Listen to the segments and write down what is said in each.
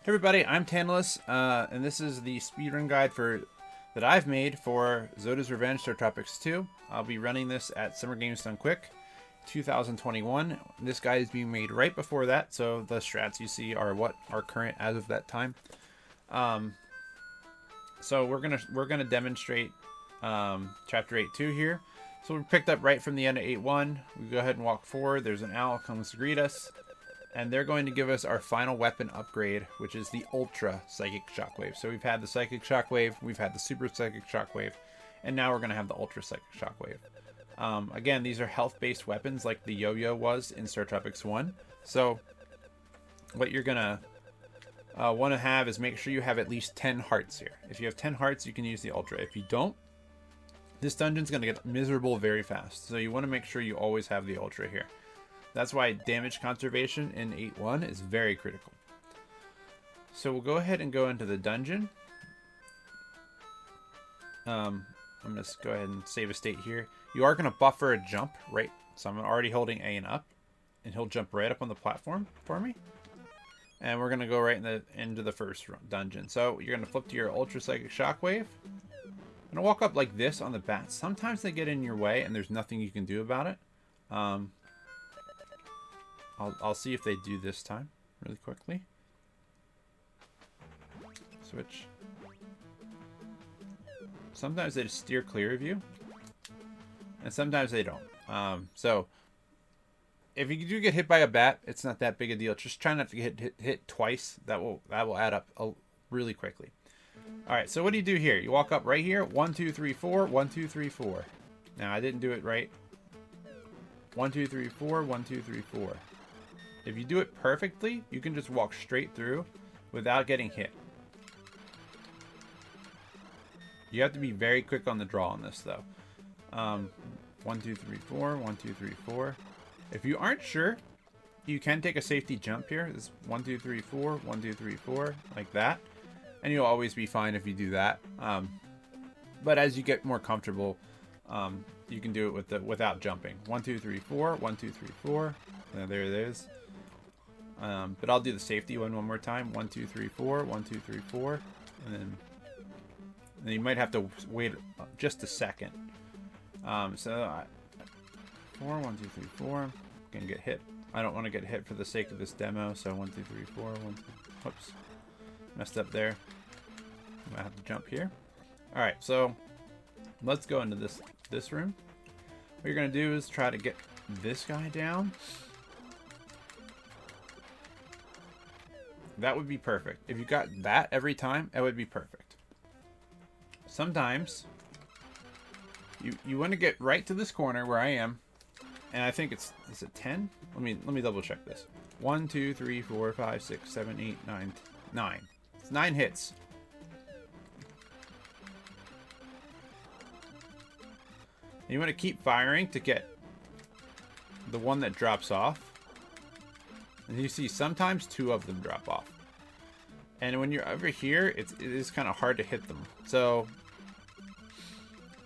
Hey everybody, I'm TantNJess, and this is the speedrun guide that I've made for Zoda's Revenge Startropics 2. I'll be running this at Summer Games Done Quick 2021. This guide is being made right before that, so the strats you see are what are current as of that time. So we're gonna demonstrate Chapter 8.2 here. So we picked up right from the end of 8.1. We go ahead and walk forward. There's an owl comes to greet us. And they're going to give us our final weapon upgrade, which is the Ultra Psychic Shockwave. So we've had the Psychic Shockwave, we've had the Super Psychic Shockwave, and now we're going to have the Ultra Psychic Shockwave. Again, these are health-based weapons like the Yo-Yo was in Startropics 1. So what you're going to want to have is make sure you have at least 10 hearts here. If you have 10 hearts, you can use the Ultra. If you don't, this dungeon's going to get miserable very fast. So you want to make sure you always have the Ultra here. That's why damage conservation in 8.1 is very critical. So we'll go ahead and go into the dungeon. I'm going to go ahead and save a state here. You are going to buffer a jump, right? So I'm already holding A and up, and he'll jump right up on the platform for me. And we're going to go right into the first dungeon. So you're going to flip to your Ultra Psychic Shockwave. I'm going to walk up like this on the bats. Sometimes they get in your way, and there's nothing you can do about it. I'll see if they do this time really quickly. Switch. Sometimes they just steer clear of you, and sometimes they don't. So if you do get hit by a bat, it's not that big a deal. Just try not to get hit twice. That will add up really quickly. All right. So what do you do here? You walk up right here. 1, 2, 3, 4. 1, 2, 3, 4. Now I didn't do it right. 1, 2, 3, 4. 1, 2, 3, 4. If you do it perfectly, you can just walk straight through without getting hit. You have to be very quick on the draw on this, though. 1, 2, 3, 4. 1, 2, 3, 4. If you aren't sure, you can take a safety jump here. It's 1, 2, 3, 4. 1, 2, 3, 4. Like that. And you'll always be fine if you do that. But as you get more comfortable, you can do it without jumping. 1, 2, 3, 4. 1, 2, 3, 4. There it is. But I'll do the safety one more time. 1, 2, 3, 4. 1, 2, 3, 4. And then you might have to wait just a second. 4, 1, 2, 3, 4. Gonna get hit. I don't want to get hit for the sake of this demo. So 1, 2, 3, 4. 1, 2. Whoops. Messed up there. I have to jump here. All right. So let's go into this room. What you're gonna do is try to get this guy down. That would be perfect. If you got that every time, that would be perfect. Sometimes you want to get right to this corner where I am, and I think is it 10? Let me double check this. 1, 2, 3, 4, 5, 6, 7, 8, 9, 9. It's 9 hits. And you want to keep firing to get the one that drops off. And you see sometimes 2 of them drop off. And when you're over here, it is kind of hard to hit them. So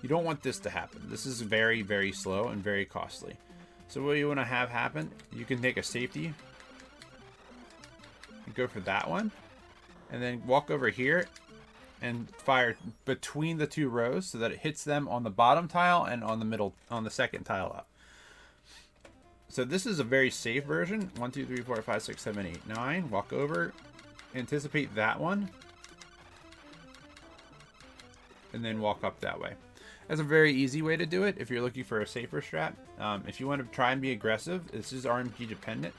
you don't want this to happen. This is very, very slow and very costly. So what you want to have happen, you can take a safety and go for that one. And then walk over here and fire between the 2 rows so that it hits them on the bottom tile and on the middle, on the second tile up. So this is a very safe version. 1, 2, 3, 4, 5, 6, 7, 8, 9. Walk over. Anticipate that one. And then walk up that way. That's a very easy way to do it if you're looking for a safer strat. If you want to try and be aggressive, this is RNG dependent.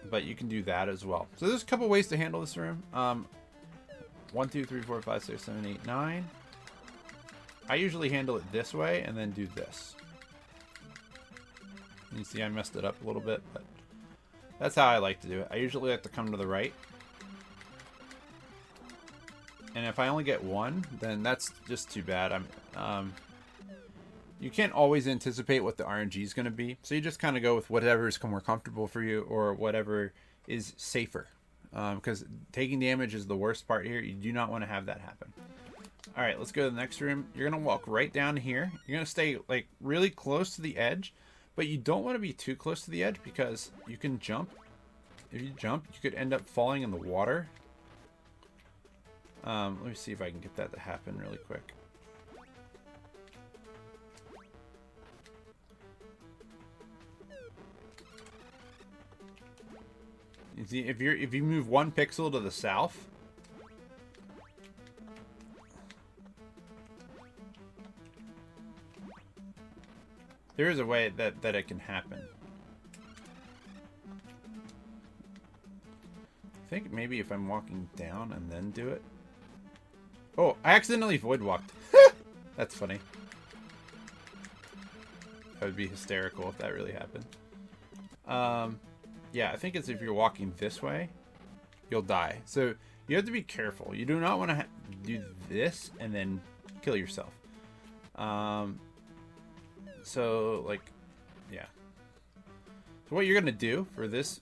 But you can do that as well. So there's a couple ways to handle this room. 1, 2, 3, 4, 5, 6, 7, 8, 9. I usually handle it this way and then do this. You see I messed it up a little bit, but that's how I like to do it. I usually like to come to the right. And if I only get 1, then that's just too bad. You can't always anticipate what the RNG is going to be. So you just kind of go with whatever is more comfortable for you or whatever is safer. Because taking damage is the worst part here. You do not want to have that happen. All right, let's go to the next room. You're going to walk right down here. You're going to stay like really close to the edge, But you don't want to be too close to the edge because you can jump. If you jump, you could end up falling in the water. Let me see if I can get that to happen really quick. You see, if you move 1 pixel to the south, there is a way that it can happen. I think maybe if I'm walking down and then do it. Oh, I accidentally void walked. That's funny. That would be hysterical if that really happened. Yeah, I think it's if you're walking this way, you'll die. So you have to be careful. You do not want to do this and then kill yourself. So like, yeah. So what you're gonna do for this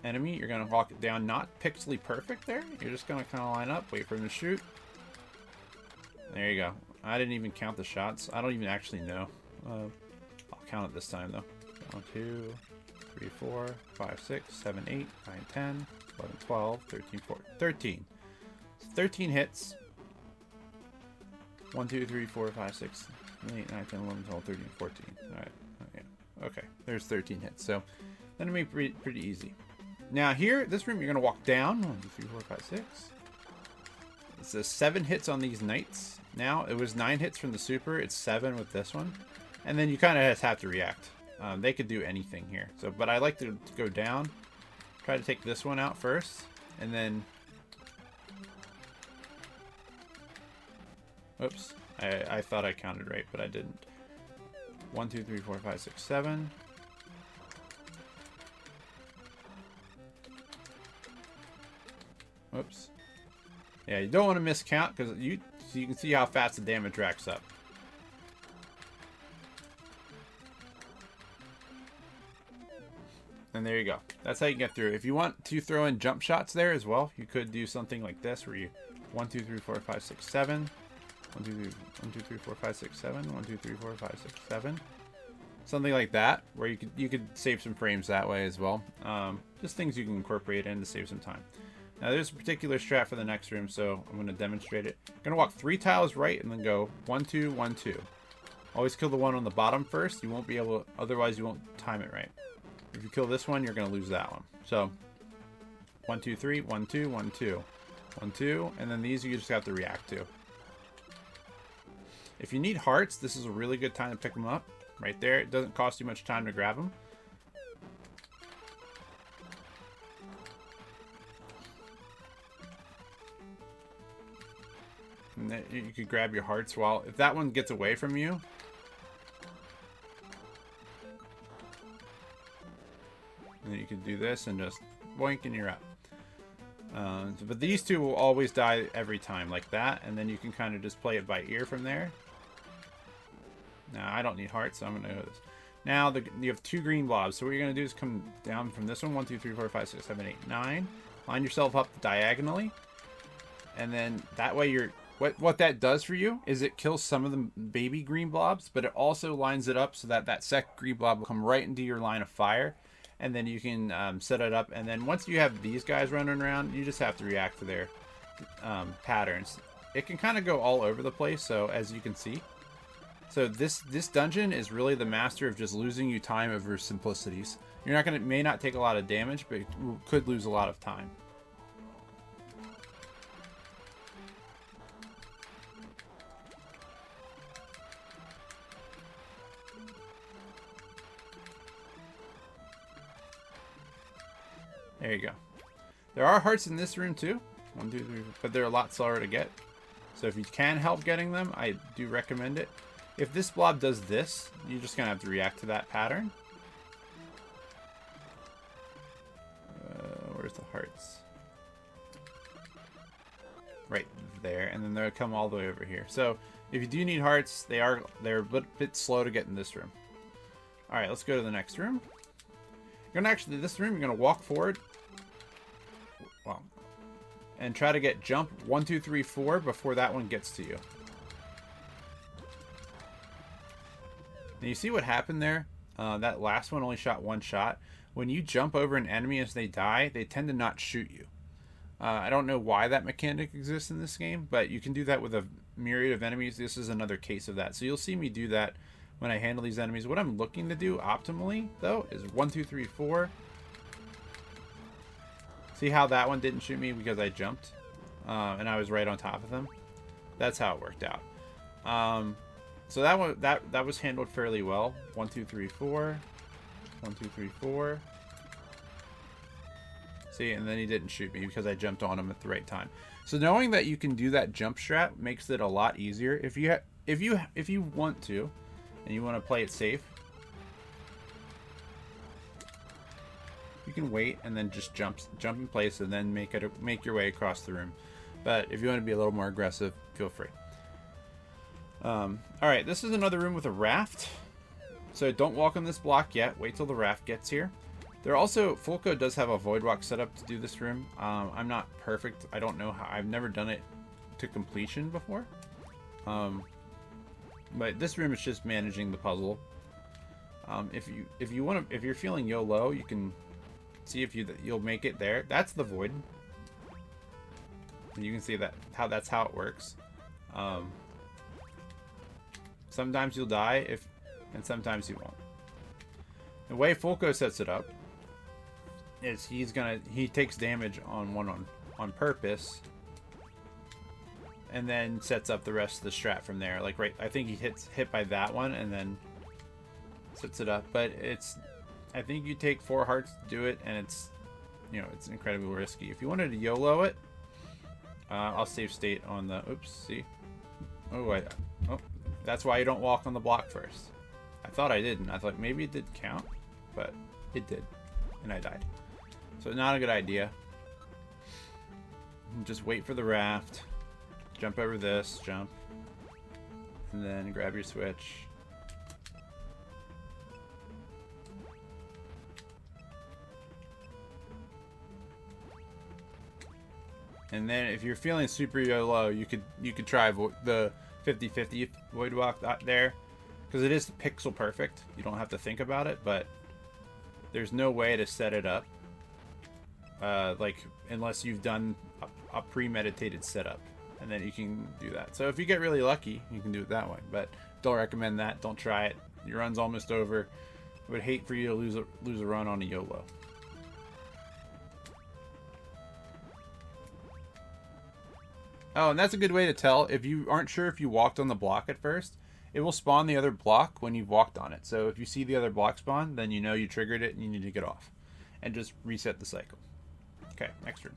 enemy, you're gonna walk it down, not pixely perfect there. You're just gonna kind of line up, wait for him to shoot. There you go. I didn't even count the shots. I don't even actually know. I'll count it this time though. 1, 2, 3, 4, 5, 6, 7, 8, 9, 10, 11, 12, 13, 14, 13. 13 hits. 1, 2, 3, 4, 5, 6, 8, 9, 10, 11, 12, 13, 14. Alright. Yeah. Okay. There's 13 hits. So that'll be pretty easy. Now here, this room, you're going to walk down. 1, 2, 3, 4, 5, 6. It says 7 hits on these knights. Now, it was 9 hits from the super. It's 7 with this one. And then you kind of just have to react. They could do anything here. So, but I like to go down. Try to take this one out first. And then... Oops. I thought I counted right, but I didn't. 1, 2, 3, 4, 5, 6, 7. Whoops. Yeah, you don't want to miscount because you can see how fast the damage racks up. And there you go. That's how you get through. If you want to throw in jump shots there as well, you could do something like this where you 1, 2, 3, 4, 5, 6, 7. 1, 2, 3, 1, 2, 3, 4, 5, 6, 7. 1, 2, 3, 4, 5, 6, 7. Something like that, where you could save some frames that way as well. Just things you can incorporate in to save some time. Now there's a particular strat for the next room, so I'm going to demonstrate it. I'm going to walk 3 tiles right and then go 1, 2, 1, 2. Always kill the one on the bottom first. You won't be able to, otherwise you won't time it right. If you kill this one, you're going to lose that one. So 1, 2, 3, 1, 2, 1, 2. 1, 2, and then these you just have to react to. If you need hearts, this is a really good time to pick them up. Right there. It doesn't cost you much time to grab them. And then you could grab your hearts while... If that one gets away from you... And then you can do this and just boink and you're up. But these two will always die every time like that. And then you can kind of just play it by ear from there. Now, I don't need hearts, so I'm going to go this. Now, you have 2 green blobs. So what you're going to do is come down from this one. 1, 2, 3, 4, 5, 6, 7, 8, 9. Line yourself up diagonally. And then that way you're... What that does for you is it kills some of the baby green blobs, but it also lines it up so that that second green blob will come right into your line of fire. And then you can set it up. And then once you have these guys running around, you just have to react to their patterns. It can kind of go all over the place, so as you can see. So this dungeon is really the master of just losing you time over simplicities. You're not may not take a lot of damage, but you could lose a lot of time. There you go. There are hearts in this room too. 1, 2, 3, but they're a lot slower to get. So if you can help getting them, I do recommend it. If this blob does this, you're just going to have to react to that pattern. Where's the hearts? Right there, and then they'll come all the way over here. So if you do need hearts, they're a bit slow to get in this room. All right, let's go to the next room. You're gonna actually, this room, you're gonna walk forward. Well, and try to get jump 1, 2, 3, 4 before that one gets to you. Now you see what happened there? That last one only shot one shot. When you jump over an enemy as they die, they tend to not shoot you. I don't know why that mechanic exists in this game, but you can do that with a myriad of enemies. This is another case of that. So you'll see me do that when I handle these enemies. What I'm looking to do optimally, though, is 1, 2, 3, 4. See how that one didn't shoot me because I jumped? And I was right on top of them? That's how it worked out. So that one, that was handled fairly well. 1, 2, 3, 4. 1, 2, 3, 4. See, and then he didn't shoot me because I jumped on him at the right time. So knowing that you can do that jump strat makes it a lot easier. If you want to, and you want to play it safe, you can wait and then just jump in place and then make your way across the room. But if you want to be a little more aggressive, feel free. All right, this is another room with a raft. So don't walk on this block yet. Wait till the raft gets here. There also, Fulco does have a void walk set up to do this room. I'm not perfect. I don't know how. I've never done it to completion before. But this room is just managing the puzzle. If you're feeling YOLO, you can see if you'll make it there. That's the void. And you can see that's how it works. Sometimes you'll die and sometimes you won't. The way Fulco sets it up is he takes damage on one on purpose, and then sets up the rest of the strat from there. Like I think he hit by that one and then sets it up. But I think you take 4 hearts to do it, and it's incredibly risky. If you wanted to YOLO it, I'll save state on the. Oops, see. Oh, that's why you don't walk on the block first. I thought I didn't. I thought maybe it did count, but it did, and I died. So not a good idea. Just wait for the raft. Jump over this, jump, and then grab your switch. And then if you're feeling super low, you could try the 50-50 void walk there, because it is pixel perfect. You don't have to think about it, but there's no way to set it up unless you've done a premeditated setup, and then you can do that. So if you get really lucky, you can do it that way, but don't recommend that. Don't try it. Your run's almost over. I would hate for you to lose a run on a YOLO. Oh, and that's a good way to tell. If you aren't sure if you walked on the block at first, it will spawn the other block when you've walked on it. So if you see the other block spawn, then you know you triggered it and you need to get off. And just reset the cycle. Okay, next room.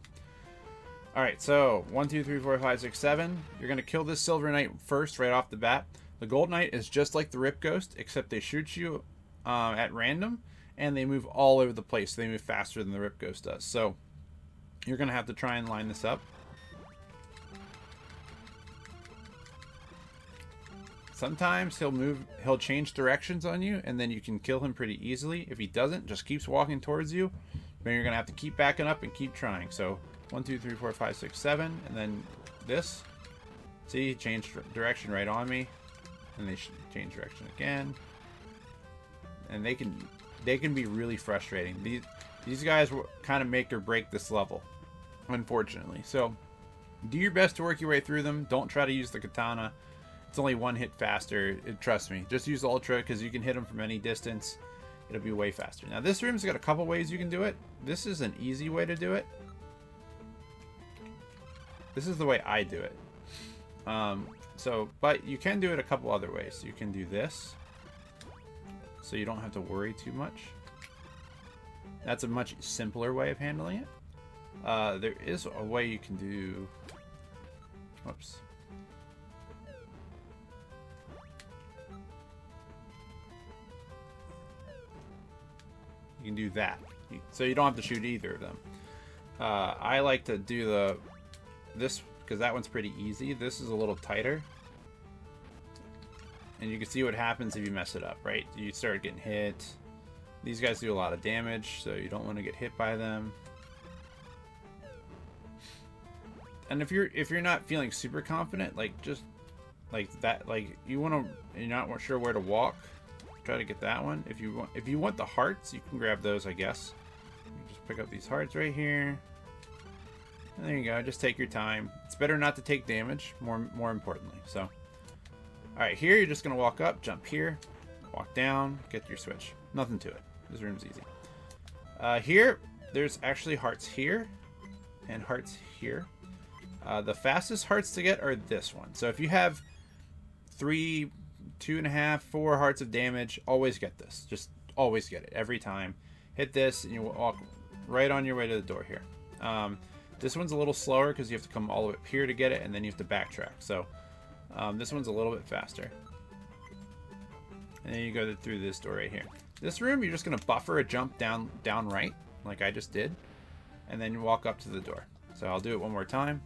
Alright, so 1, 2, 3, 4, 5, 6, 7. You're going to kill this Silver Knight first right off the bat. The Gold Knight is just like the Rip Ghost, except they shoot you at random, and they move all over the place. They move faster than the Rip Ghost does. So you're going to have to try and line this up. Sometimes he'll change directions on you, and then you can kill him pretty easily. If he doesn't, just keeps walking towards you, then you're going to have to keep backing up and keep trying. So 1, 2, 3, 4, 5, 6, 7, and then this. See, he changed direction right on me, and they change direction again. And they can be really frustrating. These guys will kind of make or break this level, unfortunately. So do your best to work your way through them. Don't try to use the katana. It's only one hit faster. Trust me. Just use Ultra, because you can hit them from any distance. It'll be way faster. Now, this room's got a couple ways you can do it. This is an easy way to do it. This is the way I do it. But you can do it a couple other ways. You can do this, so you don't have to worry too much. That's a much simpler way of handling it. There is a way you can do... Whoops. You can do that. So you don't have to shoot either of them. I like to do this because that one's pretty easy. This is a little tighter. And you can see what happens if you mess it up, right? You start getting hit. These guys do a lot of damage, so you don't want to get hit by them. And if you're not feeling super confident, like just like that, like you're not sure where to walk, try to get that one. If you want the hearts, you can grab those, I guess. You just pick up these hearts right here. And there you go. Just take your time. It's better not to take damage, more importantly. So, all right, here you're just gonna walk up, jump here, walk down, get your switch. Nothing to it. This room's easy. Here, there's actually hearts here and hearts here. The fastest hearts to get are this one. So if you have 3, 2.5, 4 hearts of damage, always get this. Just always get it every time. Hit this and you walk right on your way to the door here. This one's a little slower because you have to come all the way up here to get it, and then you have to backtrack. So this one's a little bit faster. And then you go through this door right here. This room, you're just going to buffer a jump down right, like I just did. And then you walk up to the door. So I'll do it one more time.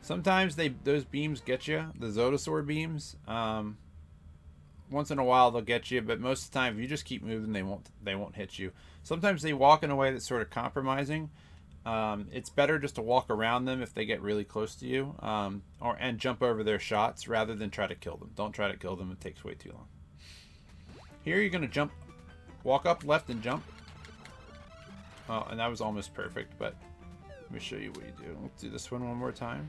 Sometimes those beams get you, the Zoda sword beams. Once in a while they'll get you, but most of the time if you just keep moving, they won't hit you. Sometimes they walk in a way that's sort of compromising. It's better just to walk around them if they get really close to you, and jump over their shots rather than try to kill them. Don't try to kill them; it takes way too long. Here you're gonna jump, walk up left and jump. Oh, and that was almost perfect, but let me show you what you do. Let's do this one more time.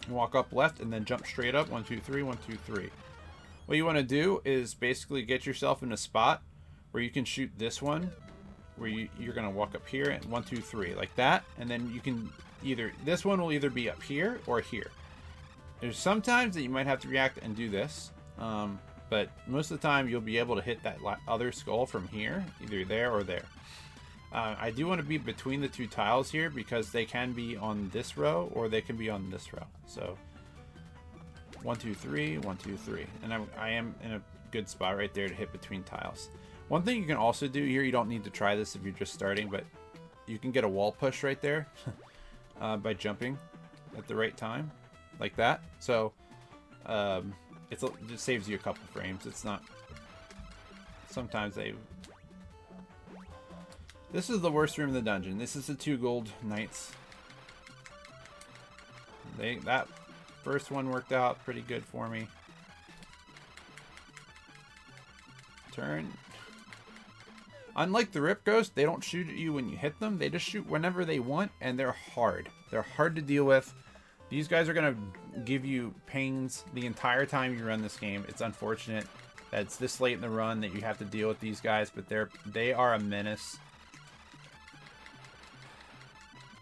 Walk up left and then jump straight up. 1, 2, 3, 1, 2, 3. What you want to do is basically get yourself in a spot where you can shoot this one, where you're going to walk up here and 1, 2, 3 like that, and then you can this one will either be up here or here. There's sometimes that you might have to react and do this, but most of the time you'll be able to hit that other skull from here, either there or there. I do want to be between the 2 tiles here because they can be on this row or they can be on this row. So 1, 2, 3, 1, 2, 3, and I am in a good spot right there to hit between tiles. One thing you can also do here, you don't need to try this if you're just starting, but you can get a wall push right there by jumping at the right time, like that. So it just saves you a couple frames. It's not. Sometimes they. This is the worst room in the dungeon. This is the 2 gold knights. That first one worked out pretty good for me. Turn. Unlike the Rip Ghost, they don't shoot at you when you hit them. They just shoot whenever they want, and they're hard. They're hard to deal with. These guys are going to give you pains the entire time you run this game. It's unfortunate that it's this late in the run that you have to deal with these guys, but they are a menace.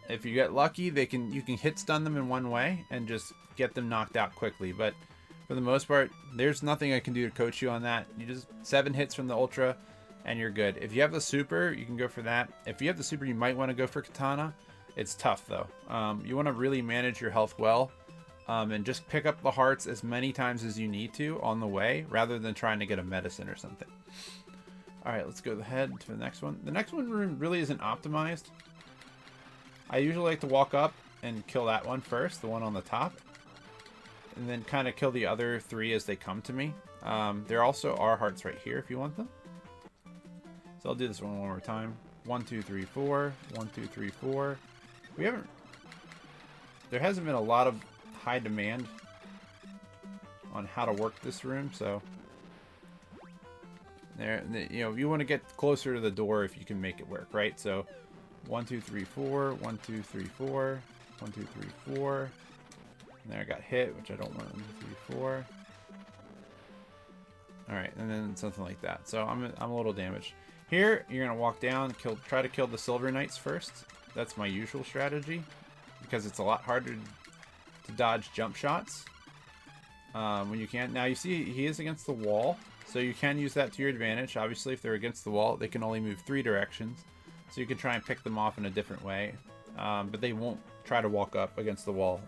If you get lucky, you can hit stun them in one way and just get them knocked out quickly. But for the most part, there's nothing I can do to coach you on that. You just 7 hits from the Ultra and you're good. If you have the super, you can go for that. If you have the super, you might want to go for Katana. It's tough though. You want to really manage your health well, and just pick up the hearts as many times as you need to on the way, rather than trying to get a medicine or something. All right, let's go ahead to the next one. The next one really isn't optimized. I usually like to walk up and kill that one first, the one on the top, and then kind of kill the other 3 as they come to me. There also are hearts right here if you want them. So I'll do this one more time. 1, 2, 3, 4. 1, 2, 3, 4. There hasn't been a lot of high demand on how to work this room, so you want to get closer to the door if you can make it work, right? So 1, 2, 3, 4. 1, 2, 3, 4. 1, 2, 3, 4. And there I got hit, which I don't want. 1, 2, 3, 4. All right, and then something like that. So I'm a little damaged. Here, you're gonna walk down, try to kill the Silver Knights first. That's my usual strategy, because it's a lot harder to dodge jump shots when you can. Now you see he is against the wall, so you can use that to your advantage. Obviously, if they're against the wall, they can only move 3 directions, so you can try and pick them off in a different way, but they won't try to walk up against the wall.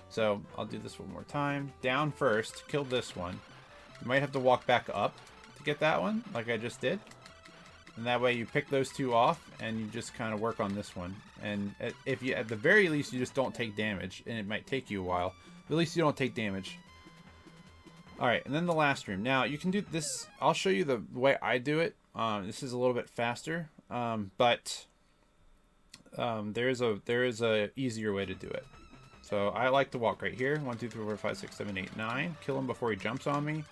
So I'll do this one more time. Down first, kill this one. You might have to walk back up to get that one, like I just did. And that way you pick those 2 off, and you just kind of work on this one. And if you, at the very least, you just don't take damage, and it might take you a while, but at least you don't take damage. Alright, and then the last room. Now, you can do this, I'll show you the way I do it. This is a little bit faster, but there is a easier way to do it. So I like to walk right here. 1, 2, 3, 4, 5, 6, 7, 8, 9. Kill him before he jumps on me.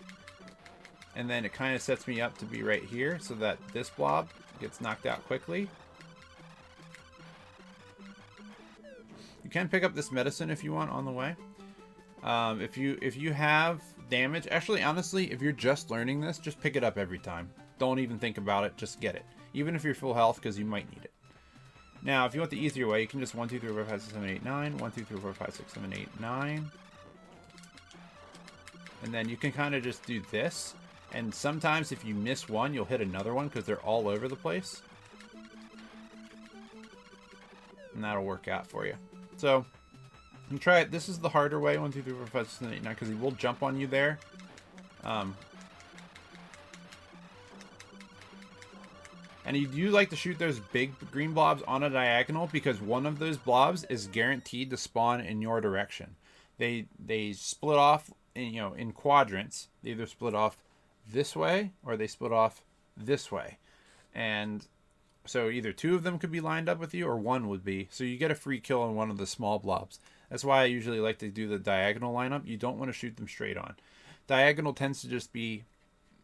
And then it kind of sets me up to be right here so that this blob gets knocked out quickly. You can pick up this medicine if you want on the way. If you have damage, actually, honestly, if you're just learning this, just pick it up every time. Don't even think about it. Just get it. Even if you're full health, because you might need it. Now, if you want the easier way, you can just 1, 2, 3, 4, 5, 6, 7, 8, 9. 1, 2, 3, 4, 5, 6, 7, 8, 9. And then you can kind of just do this. And sometimes if you miss one, you'll hit another one because they're all over the place. And that'll work out for you. So, you try it. This is the harder way. 1, 2, 3, 4, 5, 6, 7, 8, 9, because he will jump on you there. And you do like to shoot those big green blobs on a diagonal because one of those blobs is guaranteed to spawn in your direction. They split off in quadrants. They either split off this way or they split off this way. And so either two of them could be lined up with you or one would be. So you get a free kill on one of the small blobs. That's why I usually like to do the diagonal lineup. You don't want to shoot them straight on. Diagonal tends to just be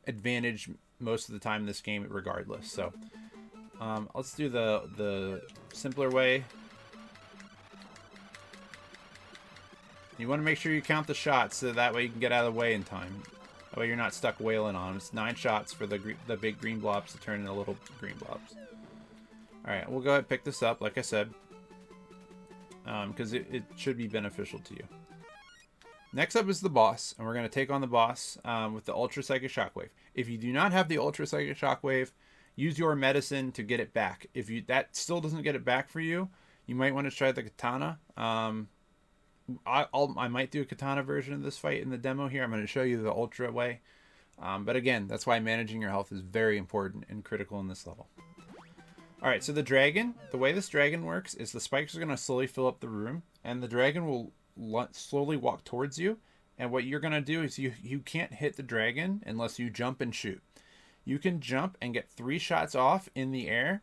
advantage most of the time in this game regardless. So let's do the simpler way. You want to make sure you count the shots so that way you can get out of the way in time. That way you're not stuck wailing on them. It's 9 shots for the big green blobs to turn into little green blobs. Alright, we'll go ahead and pick this up, like I said. Because it should be beneficial to you. Next up is the boss, and we're going to take on the boss with the Ultra Psychic Shockwave. If you do not have the Ultra Psychic Shockwave, use your medicine to get it back. If that still doesn't get it back for you, you might want to try the katana. I might do a katana version of this fight in the demo here. I'm going to show you the Ultra way. But again, that's why managing your health is very important and critical in this level. Alright, so the dragon, the way this dragon works is the spikes are going to slowly fill up the room, and the dragon will slowly walk towards you. And what you're going to do is you can't hit the dragon unless you jump and shoot. You can jump and get 3 shots off in the air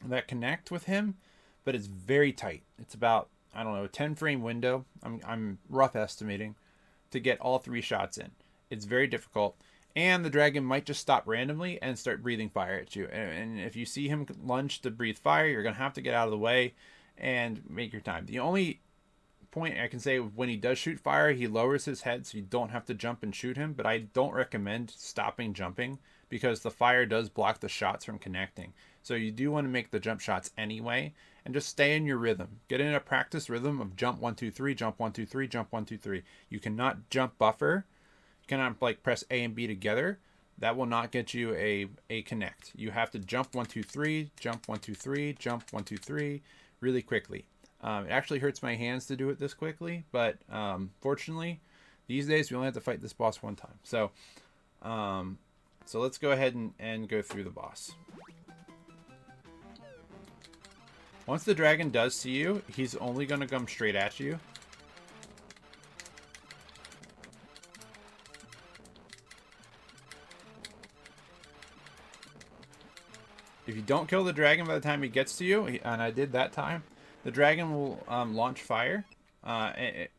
that connect with him, but it's very tight. It's about, I don't know, a 10 frame window. I'm rough estimating to get all 3 shots in. It's very difficult. And the dragon might just stop randomly and start breathing fire at you. And if you see him lunge to breathe fire, you're going to have to get out of the way and make your time. The only point I can say, when he does shoot fire, he lowers his head so you don't have to jump and shoot him. But I don't recommend stopping jumping because the fire does block the shots from connecting. So you do want to make the jump shots anyway and just stay in your rhythm. Get in a practice rhythm of jump 1, 2, 3, jump 1, 2, 3, jump 1, 2, 3. You cannot jump buffer. You cannot like press A and B together. That will not get you a connect. You have to jump 1, 2, 3, jump 1, 2, 3, jump 1, 2, 3 really quickly. It actually hurts my hands to do it this quickly, but fortunately, these days we only have to fight this boss one time. So let's go ahead and go through the boss. Once the dragon does see you, he's only going to come straight at you. If you don't kill the dragon by the time he gets to you, and I did that time, the dragon will launch fire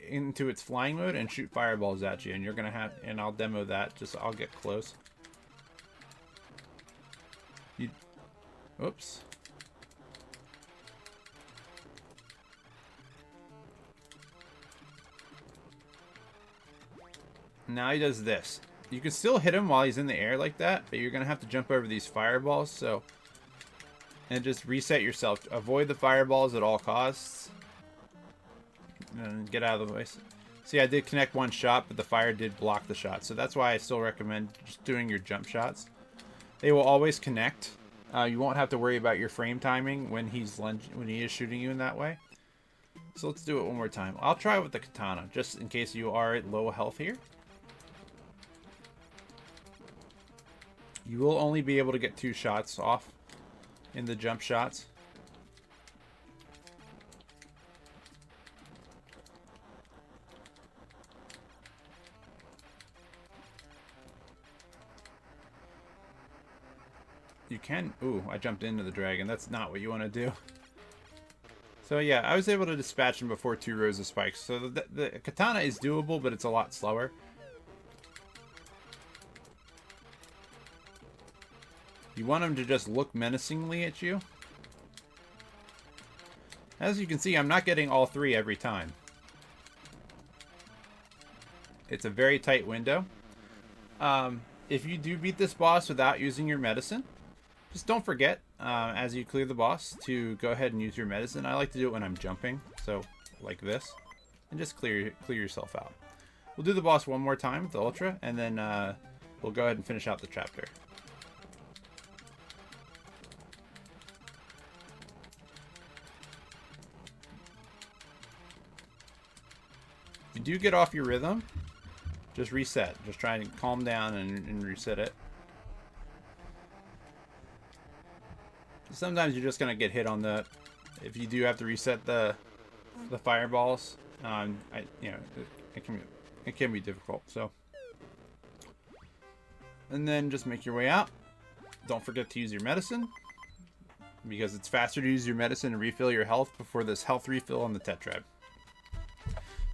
into its flying mode and shoot fireballs at you. And you're going to have, and I'll demo that, I'll get close. Oops. Now he does this. You can still hit him while he's in the air like that, but you're going to have to jump over these fireballs, so... And just reset yourself. Avoid the fireballs at all costs. And get out of the way. See, I did connect one shot, but the fire did block the shot. So that's why I still recommend just doing your jump shots. They will always connect. You won't have to worry about your frame timing when he is shooting you in that way. So let's do it one more time. I'll try with the katana, just in case you are at low health here. You will only be able to get 2 shots off in the jump shots. You can... Ooh, I jumped into the dragon. That's not what you want to do. So yeah, I was able to dispatch him before 2 rows of spikes. So the katana is doable, but it's a lot slower. You want him to just look menacingly at you. As you can see, I'm not getting all 3 every time. It's a very tight window. If you do beat this boss without using your medicine, just don't forget, as you clear the boss, to go ahead and use your medicine. I like to do it when I'm jumping, so like this, and just clear yourself out. We'll do the boss one more time with the Ultra, and then we'll go ahead and finish out the chapter. If you do get off your rhythm, just reset. Just try and calm down and reset it. Sometimes you're just gonna get hit on the. If you do have to reset the fireballs, you know, it can be difficult. So, and then just make your way out. Don't forget to use your medicine, because it's faster to use your medicine and refill your health before this health refill on the tetrad.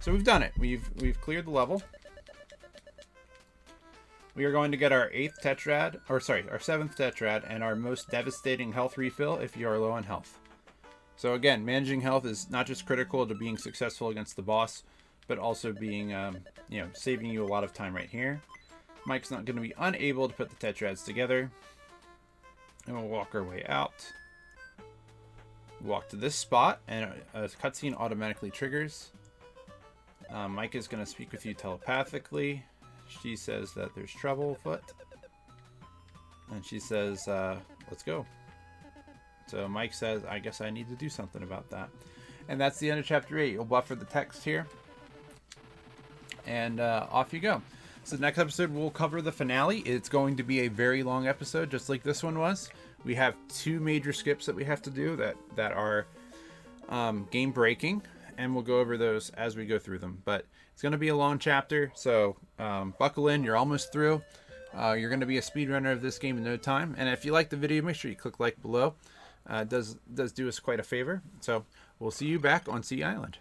So we've done it. We've cleared the level. We are going to get our 8th tetrad, or sorry, our 7th tetrad, and our most devastating health refill if you are low on health. So again, managing health is not just critical to being successful against the boss, but also being, you know, saving you a lot of time right here. Mike's not going to be unable to put the tetrads together. And we'll walk our way out. Walk to this spot, and a cutscene automatically triggers. Mike is going to speak with you telepathically. She says that there's trouble afoot. And she says, let's go. So Mike says, I guess I need to do something about that. And that's the end of Chapter 8. You'll buffer the text here. And off you go. So next episode, we'll cover the finale. It's going to be a very long episode, just like this one was. We have 2 major skips that we have to do that are game-breaking. And we'll go over those as we go through them. But it's going to be a long chapter, so buckle in. You're almost through. You're going to be a speedrunner of this game in no time. And if you like the video, make sure you click like below. It does do us quite a favor. So we'll see you back on Sea Island.